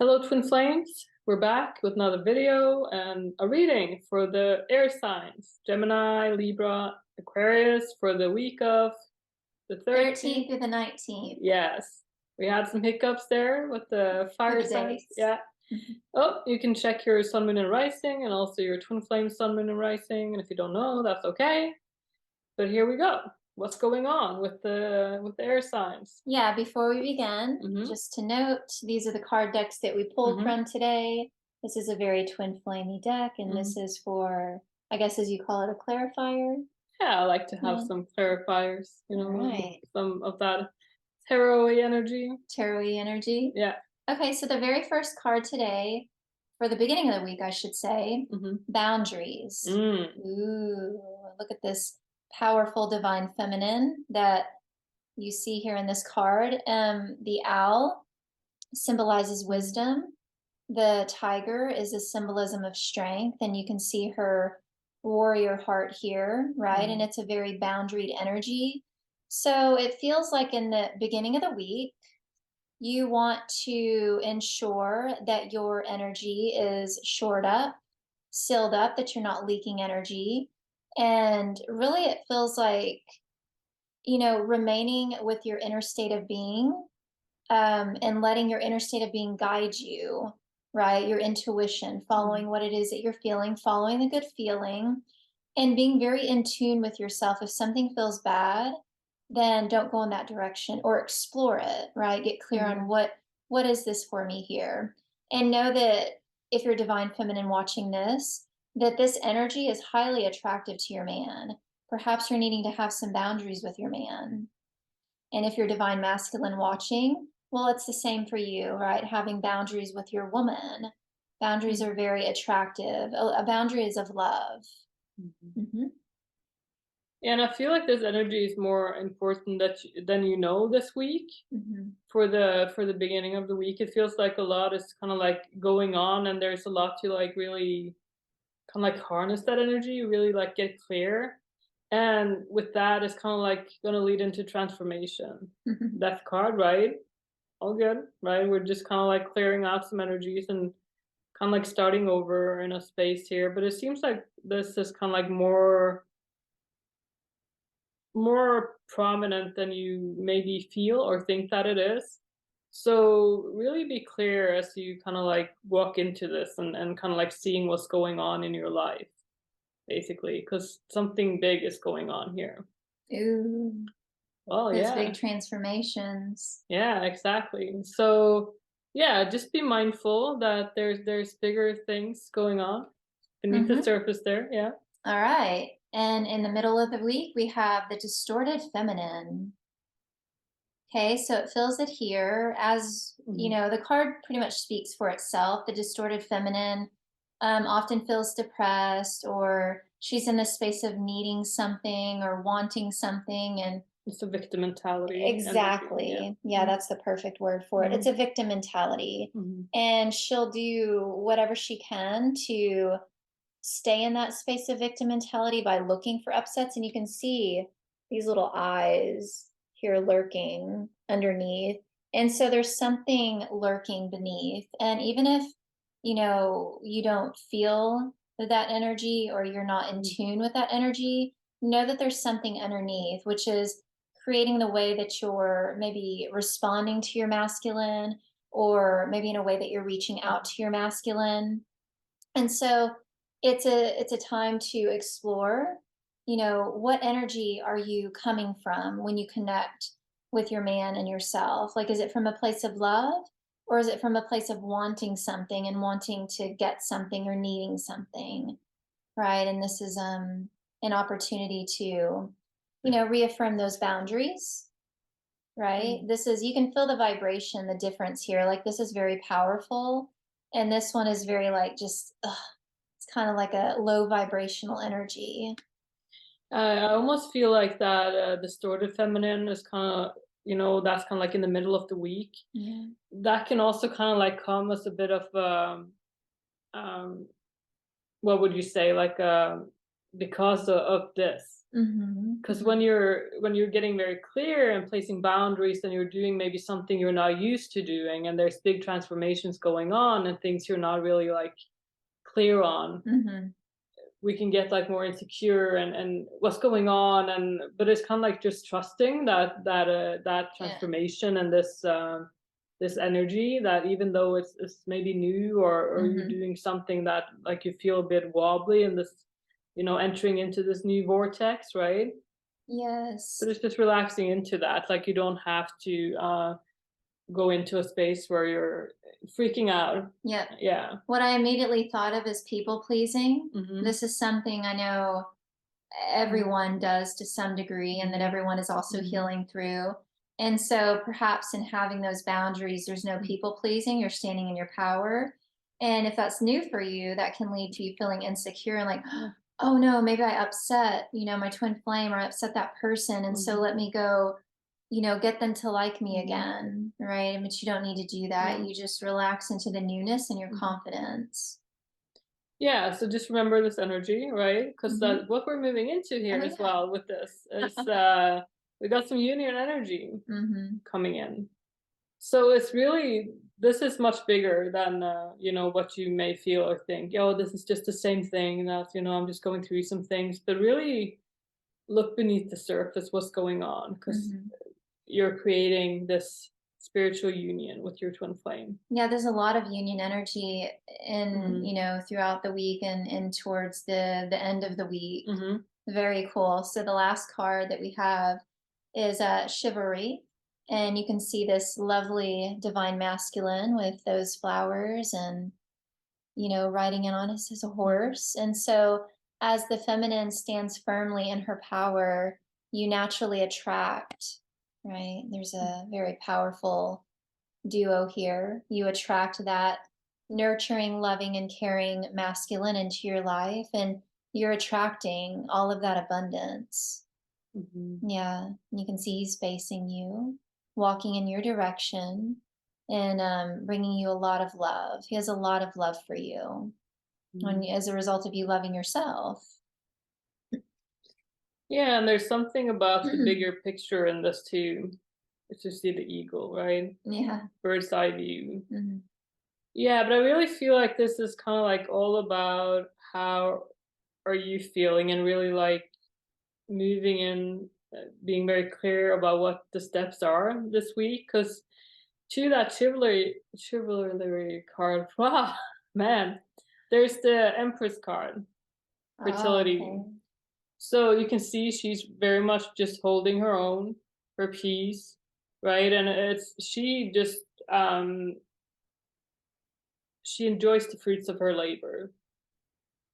Hello, Twin Flames. We're back with another video and a reading for the air signs, Gemini, Libra, Aquarius for the week of the 13th through the 19th. Yes, we had some hiccups there with the fire signs. Yeah. Oh, you can check your sun, moon, and rising, and also your twin flame sun, moon, and rising. And if you don't know, that's okay. But here we go. What's going on with the air signs? Yeah, before we begin, just to note, these are the card decks that we pulled from today. This is a very twin flamey deck, and this is for, I guess as you call it, a clarifier. Yeah, I like to have some clarifiers, you know, some of that tarot-y energy. Tarot-y energy? Yeah. Okay, so the very first card today, for the beginning of the week, I should say, boundaries. Ooh, look at this powerful divine feminine that you see here in this card. The owl symbolizes wisdom. The tiger is a symbolism of strength, and you can see her warrior heart here, right? And it's a very boundaried energy. So it feels like in the beginning of the week, you want to ensure that your energy is shored up, sealed up, that you're not leaking energy. And really, it feels like, you know, remaining with your inner state of being, and letting your inner state of being guide you, right? Your intuition, following what it is that you're feeling, following the good feeling, and being very in tune with yourself. If something feels bad, then don't go in that direction, or explore it, right? Get clear on what is this for me here? And know that if you're divine feminine watching this, that this energy is highly attractive to your man. Perhaps you're needing to have some boundaries with your man. And if you're divine masculine watching, well, it's the same for you, right? Having boundaries with your woman. Boundaries are very attractive. A boundary is of love. Yeah, and I feel like this energy is more important than you know this week. For the beginning of the week, it feels like a lot is kind of like going on, and there's a lot to like really kind of like harness that energy, really like get clear. And with that, it's kind of like going to lead into transformation. Death card, right? All good, right? We're just kind of like clearing out some energies and kind of like starting over in a space here. But it seems like this is kind of like more prominent than you maybe feel or think that it is. So really be clear as you kind of like walk into this and kind of like seeing what's going on in your life, basically, because something big is going on here. Ooh. Well, those big transformations. Yeah, exactly. So yeah, just be mindful that there's bigger things going on beneath the surface there. Yeah. All right. And in the middle of the week, we have the distorted feminine. Okay, so it feels it here as, you know, the card pretty much speaks for itself. The distorted feminine often feels depressed, or she's in the space of needing something or wanting something. And it's a victim mentality. Exactly. Yeah, that's the perfect word for it. It's a victim mentality. And she'll do whatever she can to stay in that space of victim mentality by looking for upsets. And you can see these little eyes here lurking underneath. And so there's something lurking beneath. And even if, you know, you don't feel that energy, or you're not in tune with that energy, know that there's something underneath, which is creating the way that you're maybe responding to your masculine, or maybe in a way that you're reaching out to your masculine. And so it's a time to explore, you know, what energy are you coming from when you connect with your man and yourself? Like, is it from a place of love, or is it from a place of wanting something and wanting to get something or needing something, right? And this is an opportunity to, you know, reaffirm those boundaries, right? This is, you can feel the vibration, the difference here. Like, this is very powerful, and this one is very like just it's kind of like a low vibrational energy. I almost feel like that distorted feminine is kind of, you know, that's kind of like in the middle of the week. That can also kind of like come as a bit of what would you say, like because of this, Because when you're getting very clear and placing boundaries, and you're doing maybe something you're not used to doing, and there's big transformations going on and things you're not really like clear on, we can get like more insecure and what's going on, and but it's kind of like just trusting that transformation and this energy, that even though it's maybe new, or you're doing something that like you feel a bit wobbly in this, entering into this new vortex, right? Yes. But it's just relaxing into that. Like, you don't have to go into a space where you're freaking out. Yep. Yeah. What I immediately thought of is people pleasing. Mm-hmm. This is something I know everyone does to some degree, and that everyone is also healing through. And so perhaps in having those boundaries, there's no people pleasing, you're standing in your power. And if that's new for you, that can lead to you feeling insecure and like, oh no, maybe I upset, my twin flame, or upset that person. And so let me go, get them to like me again. Right. But you don't need to do that. You just relax into the newness and your confidence. Yeah, so just remember this energy, right? Because what we're moving into here as well with this is we got some union energy coming in. So it's really, this is much bigger than what you may feel or think. Oh, this is just the same thing that I'm just going through some things. But really look beneath the surface, what's going on, because you're creating this spiritual union with your twin flame. Yeah, there's a lot of union energy in throughout the week and towards the end of the week. Very cool. So the last card that we have is chivalry, and you can see this lovely divine masculine with those flowers, and riding in on us as a horse. And so as the feminine stands firmly in her power, you naturally attract, right? There's a very powerful duo here. You attract that nurturing, loving, and caring masculine into your life, and you're attracting all of that abundance. Yeah, you can see he's facing you, walking in your direction, and bringing you a lot of love. He has a lot of love for you, as a result of you loving yourself. Yeah, and there's something about the bigger picture in this too. It's just see the eagle, right? Yeah. Bird's eye view. Yeah, but I really feel like this is kind of like all about how are you feeling, and really like moving in, being very clear about what the steps are this week. Because to that chivalry card, wow, man, there's the Empress card, fertility. Okay. So you can see she's very much just holding her own, her peace, right? And she just she enjoys the fruits of her labor.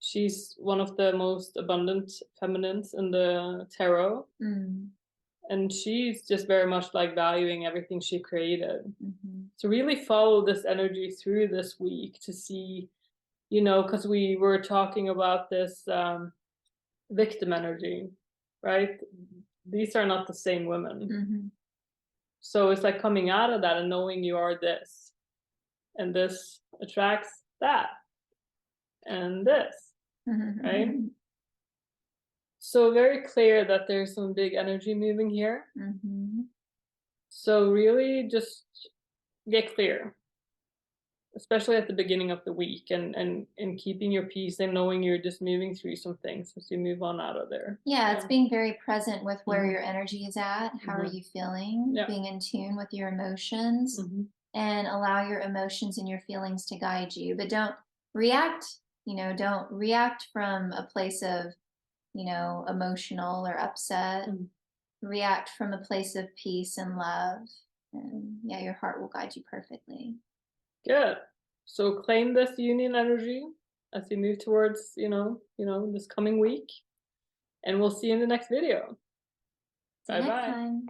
She's one of the most abundant feminines in the tarot. And she's just very much like valuing everything she created. So really follow this energy through this week to see, because we were talking about this victim energy, right? These are not the same women. So it's like coming out of that and knowing you are this, and this attracts that, and this, right? So very clear that there's some big energy moving here. So really just get clear, especially at the beginning of the week, and keeping your peace and knowing you're just moving through some things as you move on out of there. Yeah, it's being very present with where your energy is at. How are you feeling? Being in tune with your emotions, and allow your emotions and your feelings to guide you. But don't react, don't react from a place of, emotional or upset. React from a place of peace and love. And yeah, your heart will guide you perfectly. Good. So claim this union energy as you move towards, this coming week. And we'll see you in the next video. Bye-bye.